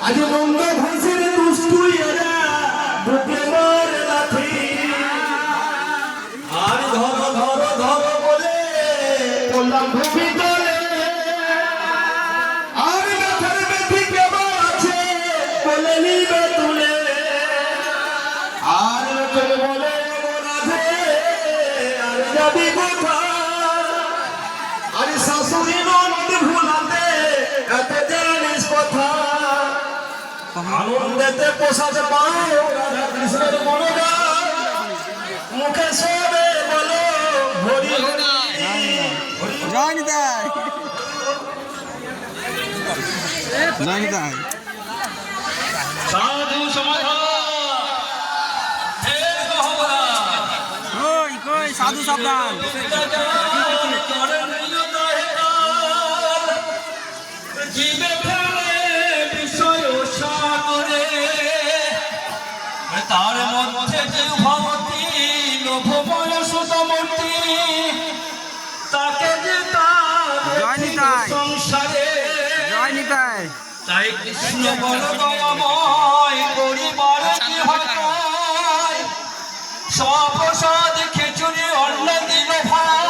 আজ বঙ্গ ভাষের দুষ্টুইয়েরা বুকে মারে লাঠি আর ধরো ধরো ধরো বলে বললাম ভূমি দলে আর ব্যথার ব্যথি কেমন আছে বলে নিবে তুলে আর লোকের বলে রাধে আর যাবি কোথায় আর শাশুড়ি ননদ ভুলাতে এত জানিস কথা আনন্দেতে পোষাতে পাও রাধা কৃষ্ণের মনোগান মুখে সবে বলো হরি হরি জয় নিতাই জয় নিতাই সাধু সমাধান কই সাধু সাবধান তার মধ্যে যে ভবতী লোভময় সুতমূর্তি তাকে যে জয় নিতাই সংসারে জয় নিতাই তাই কৃষ্ণ বড় দয়াময় পরিবার কি হয় সপ্রসাদ খিচুড়ি অন্ন দিল ভাই